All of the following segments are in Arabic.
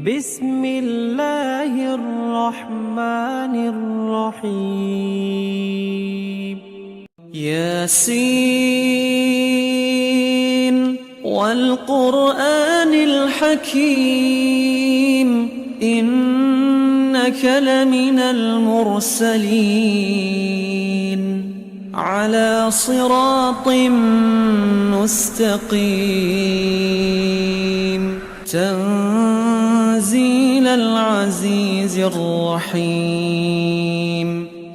بسم الله الرحمن الرحيم ياسين والقرآن الحكيم إنك لمن المرسلين على صراط مستقيم تنزيل العزيز الرحيم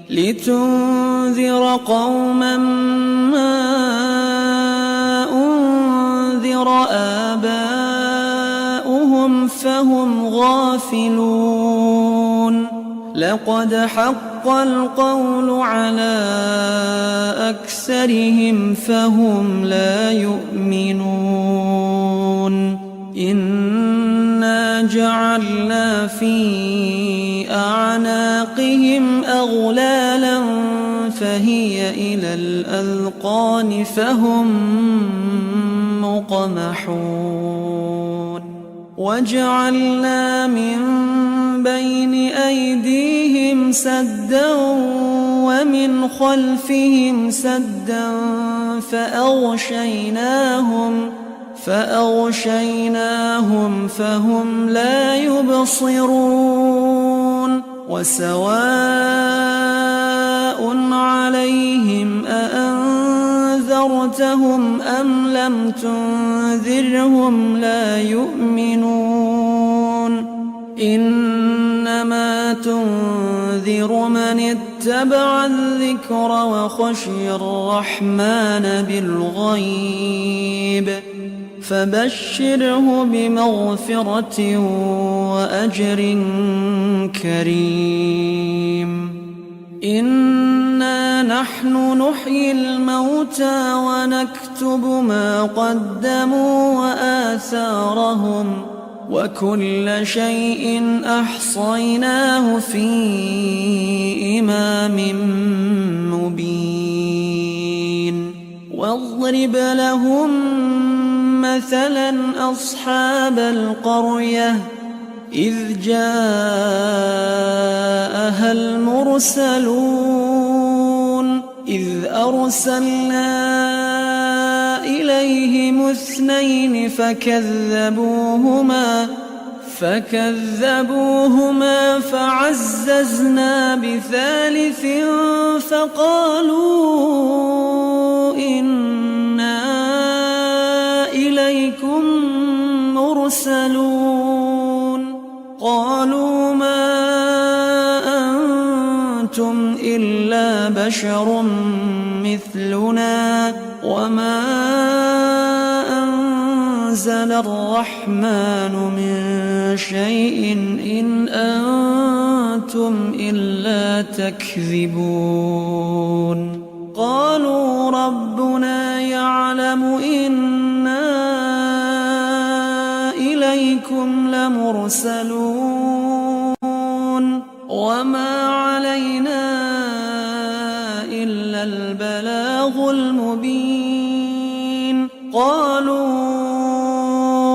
لتنذر قوما ما أنذر آباؤهم فهم غافلون لقد حق القول على أكثرهم فهم لا يؤمنون إنا جعلنا في أعناقهم أغلالا فهي إلى الأذقان فهم مقمحون وجعلنا من بين أيديهم سدا ومن خلفهم سدا فأغشيناهم فهم لا يبصرون وسواء عليهم أأنذرتهم أم لم تنذرهم لا يؤمنون إنما تنذر من اتبع الذكر وخشي الرحمن بالغيب فبشره بمغفرة وأجر كريم إنا نحن نحيي الموتى ونكتب ما قدموا وآثارهم وكل شيء أحصيناه في إمام مبين واضرب لهم مثلا أصحاب القرية إذ جاءها المرسلون إذ أرسلنا إليهم اثنين فكذبوهما فعززنا بثالث فقالوا إنا إليكم مرسلون قالوا ما أنتم إلا بشر مثلنا وما أنزل الرحمن من شيء إن أنتم إلا تكذبون قالوا ربنا يعلم إنا إليكم لمرسلون وما علينا إلا البلاغ المبين قالوا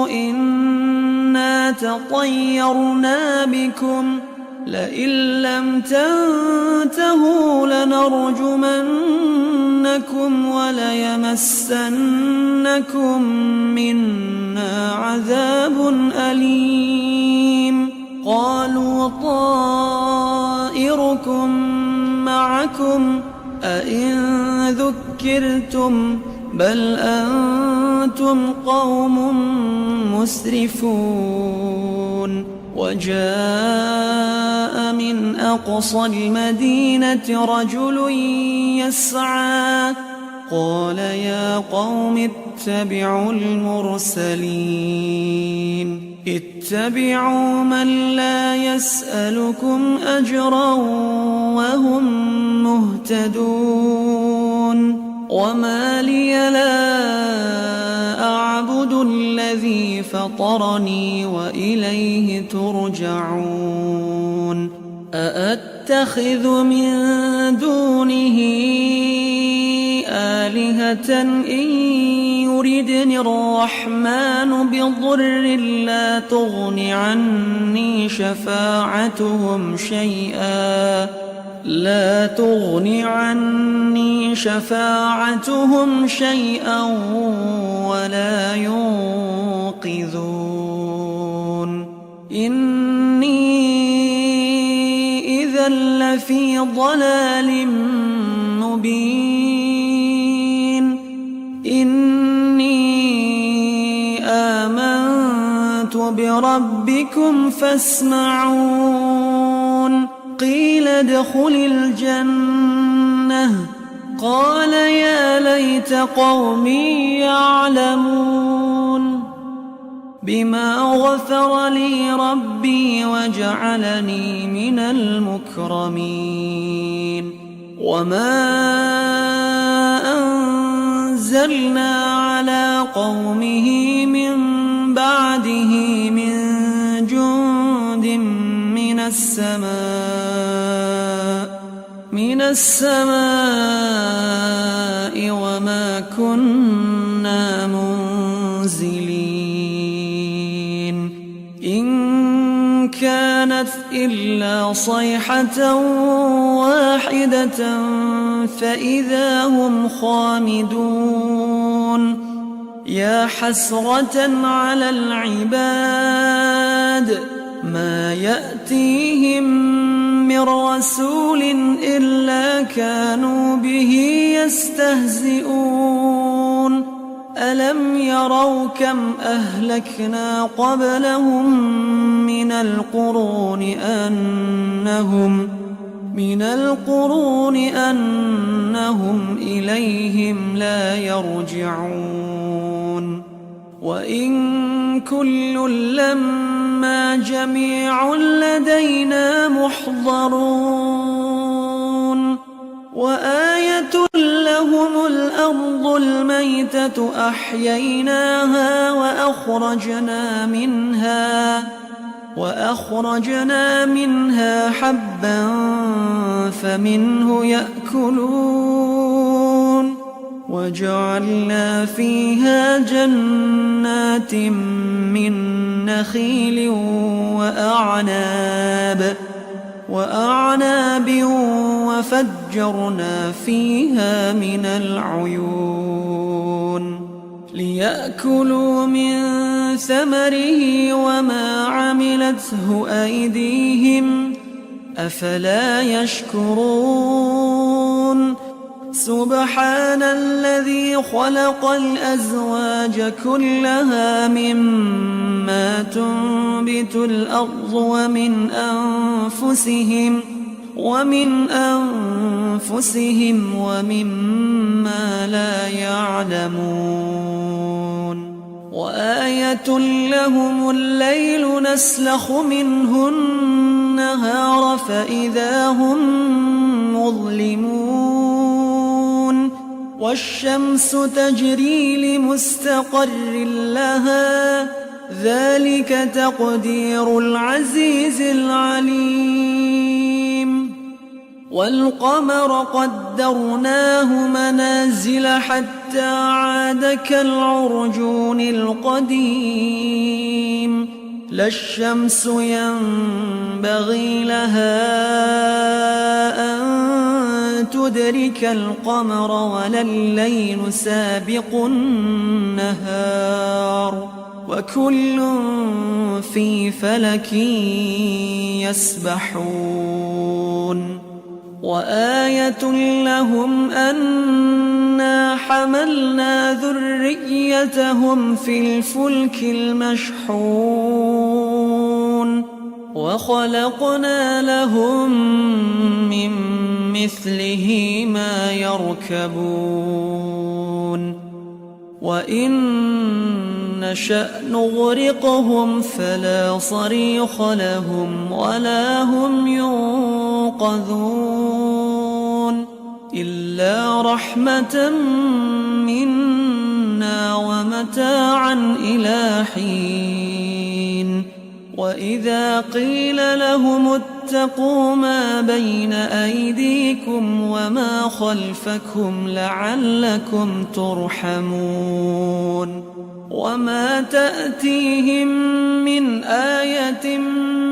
إنا تطيرنا بكم لئن لم تنتهوا لنرجمنكم وليمسنكم منا عذاب أليم قالوا طائركم معكم أئن ذكرتم بل أنتم قوم مسرفون وجاء من أقصى المدينة رجل يسعى قال يا قوم اتبعوا المرسلين اتبعوا من لا يسألكم أجرا وهم مهتدون وما لي لا أعبد الذي فطرني وإليه ترجعون أأتخذ من دونه آلهة إن يردني الرحمن بضر لا تغن عني شفاعتهم شيئا ولا ينقذون إني إذا لفي ضلال مبين إني آمنت بربكم فاسمعون قيل ادخل الجنة قال يا ليت قومي يعلمون بما غفر لي ربي وجعلني من المكرمين وما أنزلنا على قومه من بعده من جند من السماء وما كنا منزلين إن كانت إلا صيحة واحدة فإذا هم خامدون يا حسرة على العباد ما يأتيهم من رسول إلا كانوا به يستهزئون ألم يروا كم أهلكنا قبلهم من القرون أنهم إليهم لا يرجعون وإن كل لما جميع لدينا محضرون وآية لهم الأرض الميتة أحييناها وأخرجنا منها حبا فمنه يأكلون وجعلنا فيها جنات من نخيل وأعناب وفجرنا فيها من العيون ليأكلوا من ثمره وما عملته أيديهم أفلا يشكرون سبحان الذي خلق الأزواج كلها مما تنبت الأرض ومن أنفسهم ومما لا يعلمون وآية لهم الليل نسلخ منه النهار فإذا هم مظلمون والشمس تجري لمستقر لها ذلك تقدير العزيز العليم والقمر قدرناه منازل حتى عاد كالعرجون القديم لا الشمس ينبغي لها أن تدرك القمر ولا الليل سابق النهار وكل في فلك يسبحون وآية لهم أنا حملنا ذريتهم في الفلك المشحون وخلقنا لهم من مثله ما يركبون وإن نشأ نغرقهم فلا صريخ لهم ولا هم ينقذون إلا رحمة منا ومتاعا إلى حين وإذا قيل لهم اتقوا ما بين أيديكم وما خلفكم لعلكم ترحمون وما تأتيهم من آية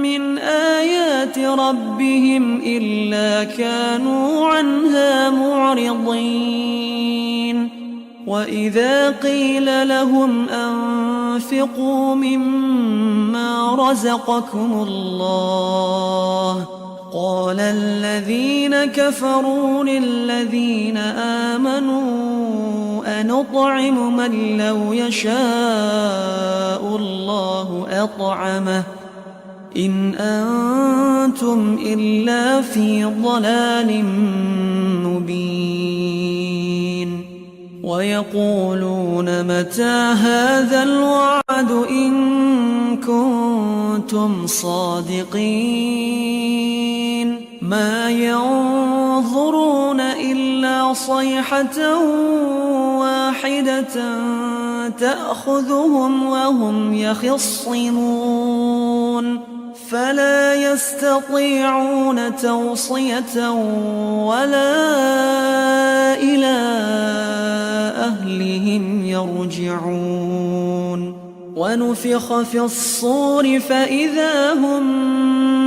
من آيات ربهم إلا كانوا عنها معرضين وإذا قيل لهم أنفقوا مما رزقكم الله قال الذين كفروا للذين آمنوا أنطعم من لو يشاء الله أطعمه إن أنتم إلا في ضلال مبين ويقولون متى هذا الوعد إن كنتم صادقين ما ينظرون إلا صيحة واحدة تأخذهم وهم يخصمون فلا يستطيعون توصية ولا إلى أهلهم يرجعون ونفخ في الصور فإذا هم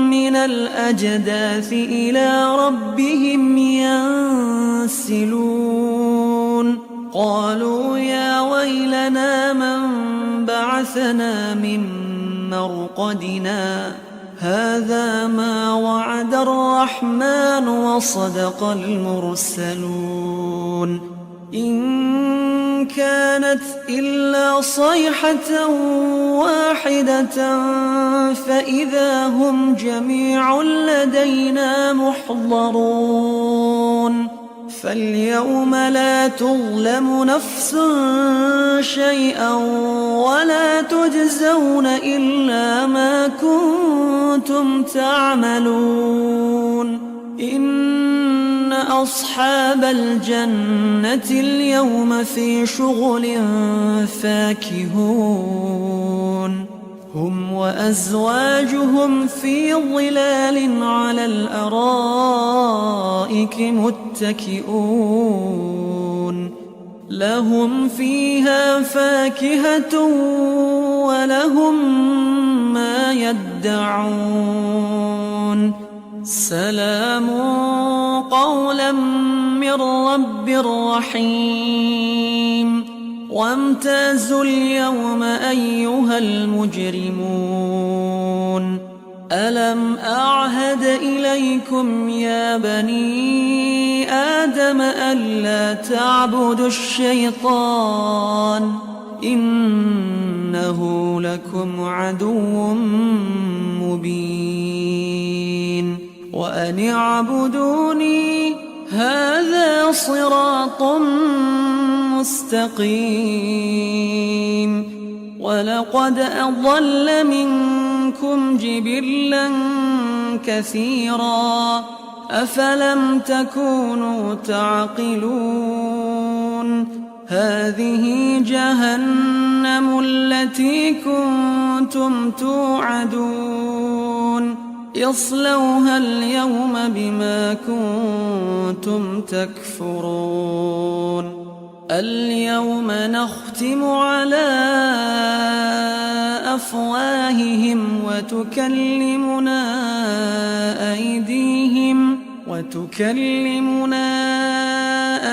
من الأجداث إلى ربهم ينسلون قالوا يا ويلنا من بعثنا من مرقدنا هذا ما وعد الرحمن وصدق المرسلون إن كانت إلا صيحة واحدة فإذا هم جميع لدينا محضرون فاليوم لا تظلم نفس شيئا ولا تجزون إلا ما كنتم تعملون إن أصحاب الجنة اليوم في شغل فاكهون هم وأزواجهم في ظلال على الأرائك متكئون لهم فيها فاكهة ولهم ما يدعون سلام قولا من رب رحيم وامتازوا اليوم أيها المجرمون ألم أعهد إليكم يا بني آدم ألا تعبدوا الشيطان إنه لكم عدو مبين وأن اعبدوني هذا صراط مستقيم ولقد أضل منكم جبلا كثيرا أفلم تكونوا تعقلون هذه جهنم التي كنتم توعدون يصلوها اليوم بما كنتم تكفرون اليوم نختم على أفواههم وتكلمنا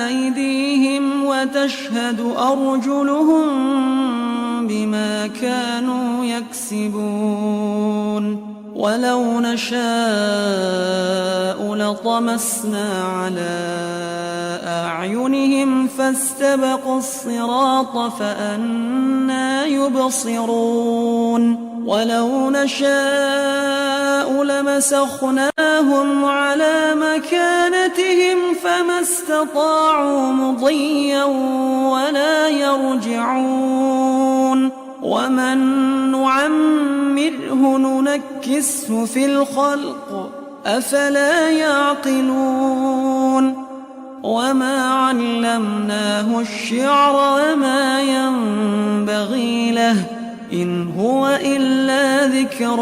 أيديهم وتشهد أرجلهم بما كانوا يكسبون ولو نشاء لطمسنا على أعينهم فاستبقوا الصراط فأنى يبصرون ولو نشاء لمسخناهم على مكانتهم فما استطاعوا مضيا ولا يرجعون ومن نعمره ننكسه في الخلق أفلا يعقلون وما علمناه الشعر وما ينبغي له إن هو إلا ذكر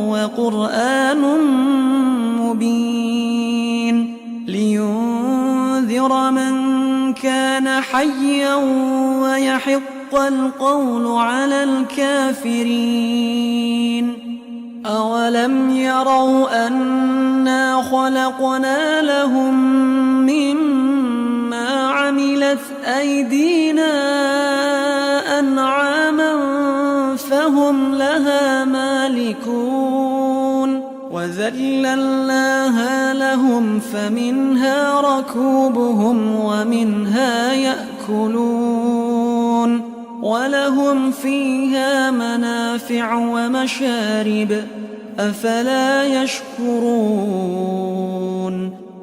وقرآن مبين لينذر من كان حيا ويحق القول على الكافرين. أولم يروا أنا خلقنا لهم مما عملت أيدينا أنعاما فهم لها مالكون وذللناها لهم فمنها ركوبهم ومنها يأكلون ولهم فيها منافع ومشارب أفلا يشكرون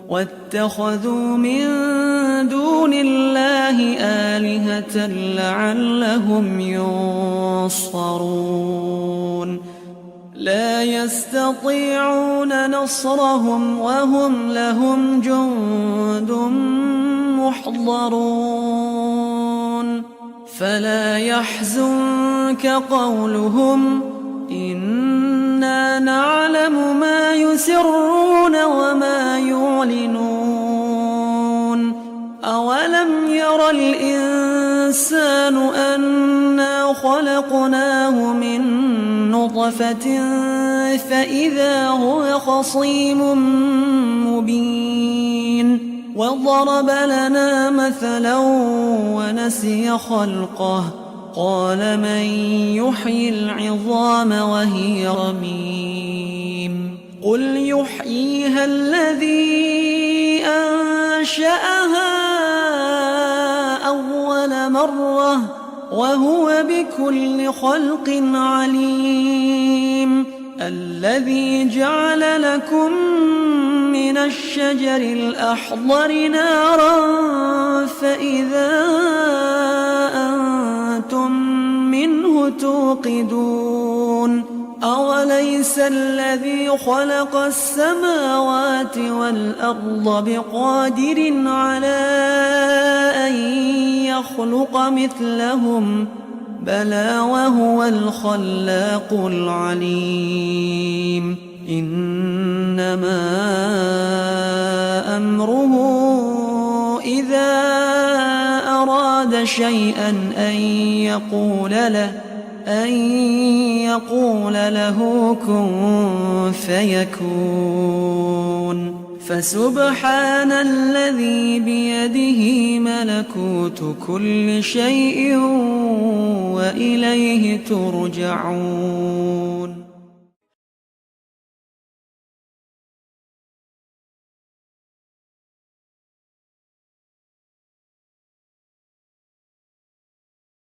واتخذوا من دون الله آلهة لعلهم ينصرون لا يستطيعون نصرهم وهم لهم جند محضرون فلا يحزنك قولهم إنا نعلم ما يسرون وما يعلنون أولم ير الإنسان أنا خلقناه من نطفة فإذا هو خصيم مبين وضرب لنا مثلا ونسي خلقه قال من يحيي العظام وهي رميم قل يحييها الذي أنشأها أول مرة وهو بكل خلق عليم الذي جعل لكم من الشجر الأخضر نارا فإذا أنتم منه توقدون أوليس الذي خلق السماوات والأرض بقادر على أن يخلق مثلهم بلى وهو الخلاق العليم إنما أمره إذا أراد شيئا أن يقول له كن فيكون فسبحان الذي بيده ملكوت كل شيء وإليه ترجعون